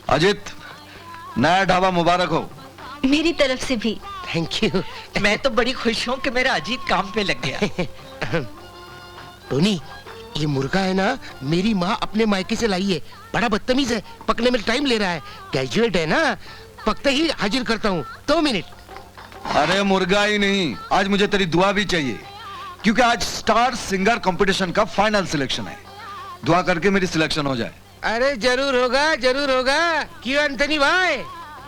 अजित, नया ढाबा मुबारक हो। मेरी तरफ से भी। Thank you. मैं तो बड़ी खुश हूँ कि मेरा अजीत काम पे लग गया। टोनी, ये मुर्गा है ना, मेरी माँ अपने मायके से लाई है। बड़ा बदतमीज है, पकने में टाइम ले रहा है। ग्रेजुएट है ना, पकते ही हाजिर करता हूँ। 2 मिनट। अरे मुर्गा ही नहीं, आज मुझे तेरी दुआ भी चाहिए, क्योंकि आज स्टार सिंगर कंपटीशन का फाइनल सिलेक्शन है। दुआ करके मेरी सिलेक्शन हो जाए। अरे जरूर होगा, जरूर होगा। क्यों एंथनी भाई?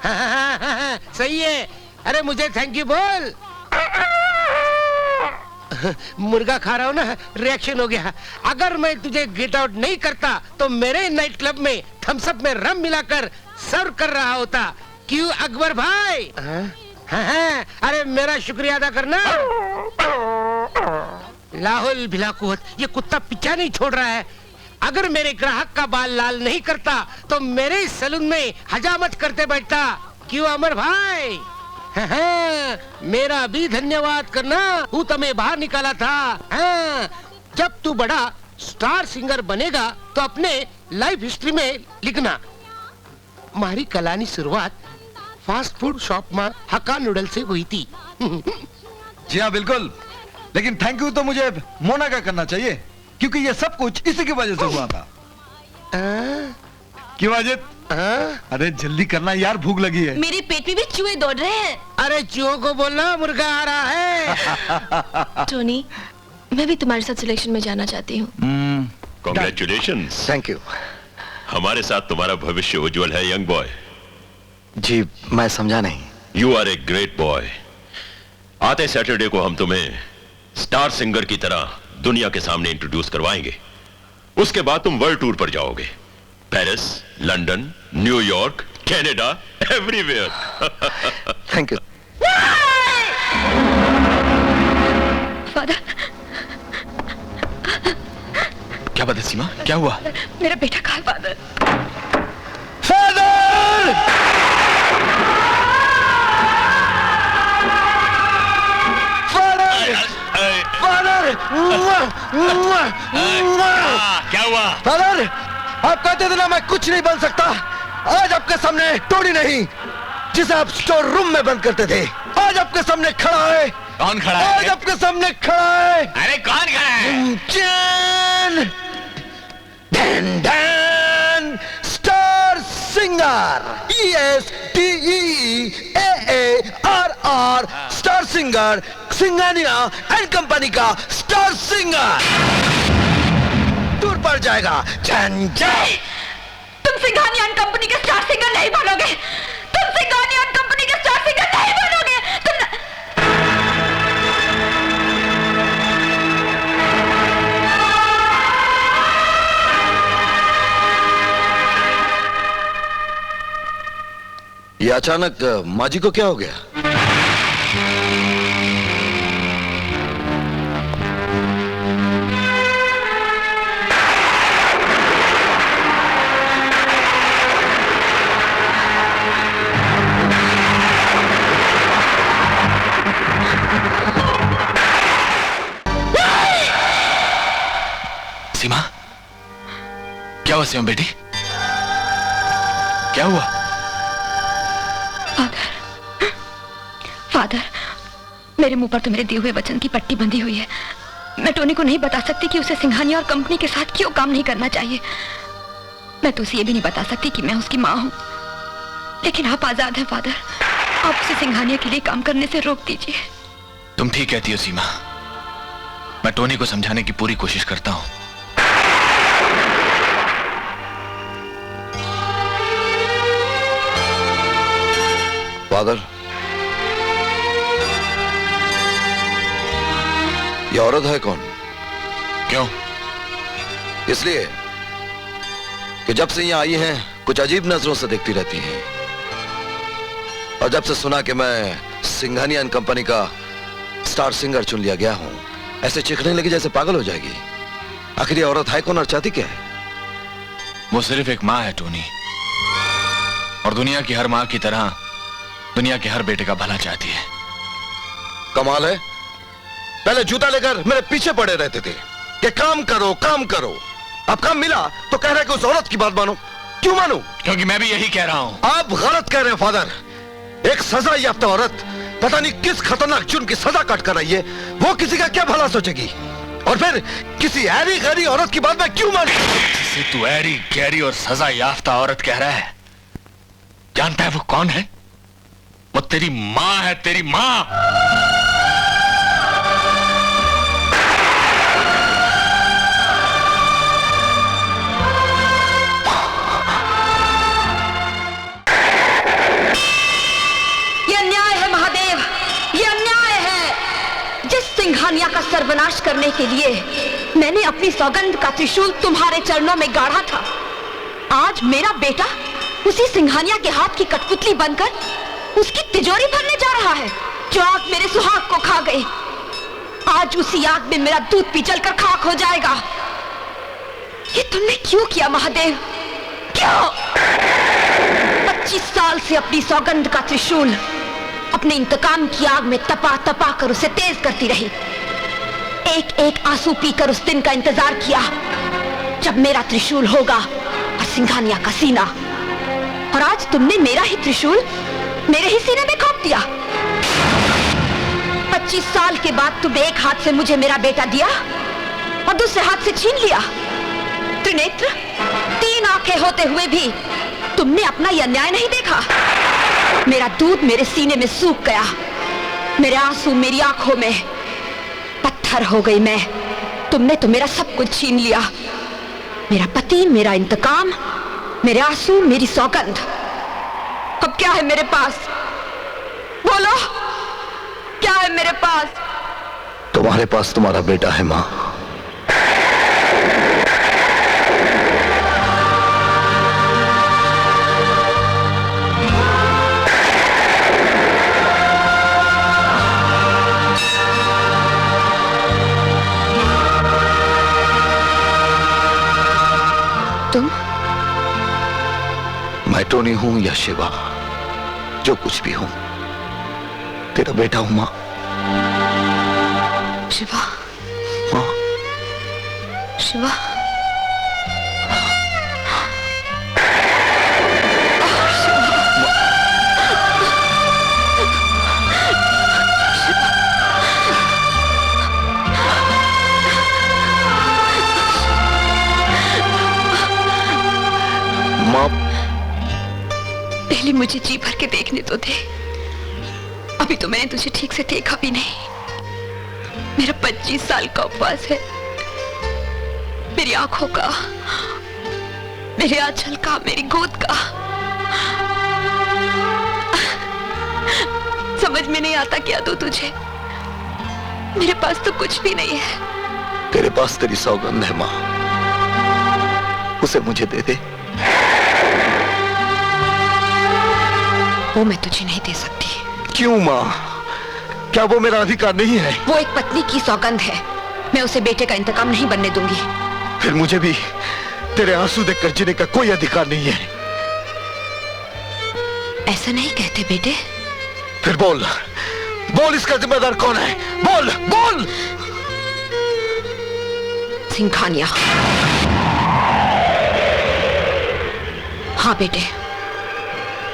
हाँ, सही है। अरे मुझे थैंक यू बोल। मुर्गा खा रहा हूँ ना, रिएक्शन हो गया। अगर मैं तुझे गेट आउट नहीं करता तो मेरे नाइट क्लब में थम्स अप में रम मिलाकर सर्व कर रहा होता। क्यों अकबर भाई? हाँ, अरे मेरा शुक्रिया अदा करना। लाहौल भिलाकुवत, ये कुत्ता पीछा नहीं छोड़ रहा है। अगर मेरे ग्राहक का बाल लाल नहीं करता तो मेरे सैलून में हजामत करते बैठता। क्यों अमर भाई? हाँ, मेरा भी धन्यवाद करना। हूँ तुम्हें बाहर निकाला था। हाँ, जब तू बड़ा स्टार सिंगर बनेगा तो अपने लाइफ हिस्ट्री में लिखना, मारी कलानी शुरुआत फास्ट फूड शॉप में हक्का नूडल से हुई थी। जी हाँ बिल्कुल, लेकिन थैंक यू तो मुझे मोना का करना चाहिए, क्योंकि ये सब कुछ इसी की वजह से हुआ था। क्यों अजित? अरे जल्दी करना यार, भूख लगी है। मेरे पेट में भी चूहे दौड़ रहे हैं। अरे चूहों को बोलना मुर्गा आ रहा है। टोनी, मैं भी तुम्हारे साथ सिलेक्शन में जाना चाहती हूँ। कांग्रेचुलेशंस। Thank you. हमारे साथ तुम्हारा भविष्य उज्जवल है यंग बॉय। जी मैं समझा नहीं। You are a great boy. आते सैटरडे को हम तुम्हें स्टार सिंगर की तरह दुनिया के सामने इंट्रोड्यूस करवाएंगे। उसके बाद तुम वर्ल्ड टूर पर जाओगे। Paris, London, New York, Canada, everywhere. Thank you. Father, क्या बात है सीमा, क्या हुआ? मेरा बेटा कहाँ है फादर? क्या हुआ? फादर, आप कहते थे ना मैं कुछ नहीं बन सकता। आज आपके सामने टोनी नहीं, जिसे आप स्टोर रूम में बंद करते थे, आज आपके सामने खड़ा है। कौन खड़ा है? आज आपके सामने खड़ा है। अरे कौन खड़ा है? चैन डैन डैन star singer, ESTEAARR star singer, Singhania and company का स्टार सिंगर टूर पर जाएगा। नहीं, तुम सिंघानिया एंड कंपनी के स्टार सिंगर नहीं बनोगे। तुम सिंघानिया एंड कंपनी के स्टार सिंगर नहीं बनोगे। ये अचानक माँ जी को क्या हो गया? सीमा, क्या हुआ सीमा बेटी? क्या हुआ? फादर, मेरे मुंह पर तो मेरे दिए हुए वचन की पट्टी बंधी हुई है। मैं टोनी को नहीं बता सकती कि उसे सिंघानिया और कंपनी के साथ क्यों काम नहीं करना चाहिए। मैं तो उसे ये भी नहीं बता सकती कि मैं उसकी माँ हूँ। लेकिन आप आजाद हैं फादर, आप उसे सिंघानिया के लिए काम करने से रोक दीजिए। तुम ठीक कहती हो सीमा, मैं टोनी को समझाने की पूरी कोशिश करता हूँ। फादर, ये औरत है कौन? क्यों? इसलिए कि जब से यहाँ आई हैं कुछ अजीब नजरों से देखती रहती हैं, और जब से सुना कि मैं सिंघानिया एंड कंपनी का स्टार सिंगर चुन लिया गया हूं, ऐसे चीखने लगी जैसे पागल हो जाएगी। आखिर ये औरत है कौन और चाहती क्या है? वो सिर्फ एक माँ है टोनी, और दुनिया की हर माँ की तरह दुनिया के हर बेटे का भला चाहती है। कमाल है, पहले जूता लेकर मेरे पीछे पड़े रहते थे कि काम करो काम करो, अब काम मिला तो कह रहे कि उस औरत की बात मानो। क्यों मानूं? क्योंकि मैं भी यही कह रहा हूं। आप गलत कह रहे हैं फादर। एक सजा याफ्ता औरत पता नहीं किस खतरनाक जुर्म की सजा काट कर आई है, वो किसी का क्या भला सोचेगी? और फिर किसी ऐरी गैरी औरत की बात मैं क्यों मानूं? जिसे तू ऐरी गैरी और सजा याफ्ता औरत कह रहा है, जानता है वो कौन है? वो तेरी मां है, तेरी मां। सिंघानिया का सर्वनाश करने के लिए मैंने अपनी सौगंध का त्रिशूल तुम्हारे चरणों में गाड़ा था। आज मेरा बेटा उसी सिंघानिया के हाथ की कठपुतली बनकर उसकी तिजोरी भरने जा रहा है, जो आग मेरे सुहाग को खा गई। आज उसी आग में मेरा दूध भी जलकर खाक हो जाएगा। ये तुमने क्यों किया महादेव? क्यों? 25 साल से अपनी सौगंध का त्रिशूल अपने इंतकाम की आग में तपा तपा कर उसे तेज करती रही। एक एक आंसू पीकर उस दिन का इंतजार किया जब मेरा त्रिशूल होगा और सिंघानिया का सीना। और आज तुमने मेरा ही त्रिशूल मेरे ही सीने में घोंप दिया। 25 साल के बाद तुमने एक हाथ से मुझे मेरा बेटा दिया और दूसरे हाथ से छीन लिया। त्रिनेत्र, 3 आंखें होते हुए भी तुमने अपना यह अन्याय नहीं देखा। मेरा दूध मेरे सीने में सूख गया, मेरे आंसू मेरी आंखों में पत्थर हो गई मैं। तुमने तो मेरा सब कुछ छीन लिया, मेरा पति, मेरा इंतकाम, मेरे आंसू, मेरी सौगंध। अब क्या है मेरे पास? बोलो, क्या है मेरे पास? तुम्हारे पास तुम्हारा बेटा है मां। तुम? मैं टोनी हूं या शिवा, जो कुछ भी हूं, तेरा बेटा हूं मां। शिवा, मां, शिवा, पहले मुझे जी भर के देखने तो दे। अभी तो मैंने तुझे ठीक से देखा भी नहीं। मेरा 25 साल का उपवास है, मेरी आंखों का, मेरे आंचल का, मेरी गोद का। समझ में नहीं आता क्या दूं तुझे। मेरे पास तो कुछ भी नहीं है। तेरे पास तेरी सौगंध है मां, उसे मुझे दे दे। वो मैं तुझे नहीं दे सकती। क्यों मां? क्या वो मेरा अधिकार नहीं है? वो एक पत्नी की सौगंध है, मैं उसे बेटे का इंतकाम नहीं बनने दूंगी। फिर मुझे भी तेरे आंसू देखकर जीने का कोई अधिकार नहीं है। ऐसा नहीं कहते बेटे। फिर बोल, बोल इसका जिम्मेदार कौन है? बोल, बोल। सिंघानिया। हाँ बेटे,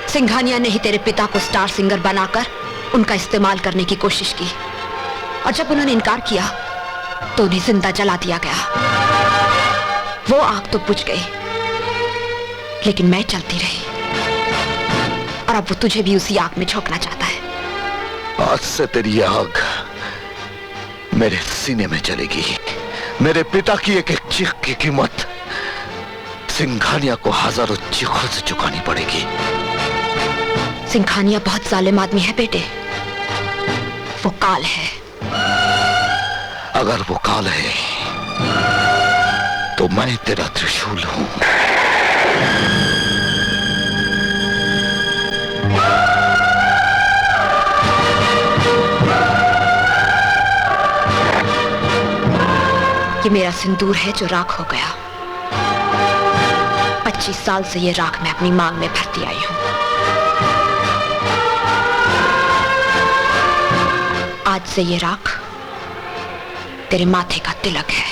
सिंघानिया ने ही तेरे पिता को स्टार सिंगर बनाकर उनका इस्तेमाल करने की कोशिश की, और जब उन्होंने इनकार किया तो उन्हें जिंदा जला दिया गया। वो आग तो बुझ गई, लेकिन मैं चलती रही, और अब वो तुझे भी उसी आग में झोंकना चाहता है। आज से तेरी आग मेरे सीने में चलेगी। मेरे पिता की एक एक चीख की कीमत सिंघानिया को हजारों चीखों से चुकानी पड़ेगी। सिंघानिया बहुत जालिम आदमी है बेटे, वो काल है। अगर वो काल है तो मैं तेरा त्रिशूल हूं। ये मेरा सिंदूर है जो राख हो गया। 25 साल से ये राख मैं अपनी मांग में भरती आई हूं। आज से ये राख तेरे माथे का तिलक है।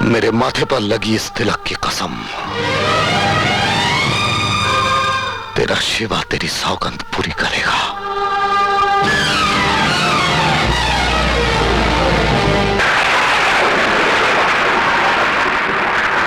मेरे माथे पर लगी इस तिलक की कसम, तेरा शिवा तेरी सौगंध पूरी करेगा।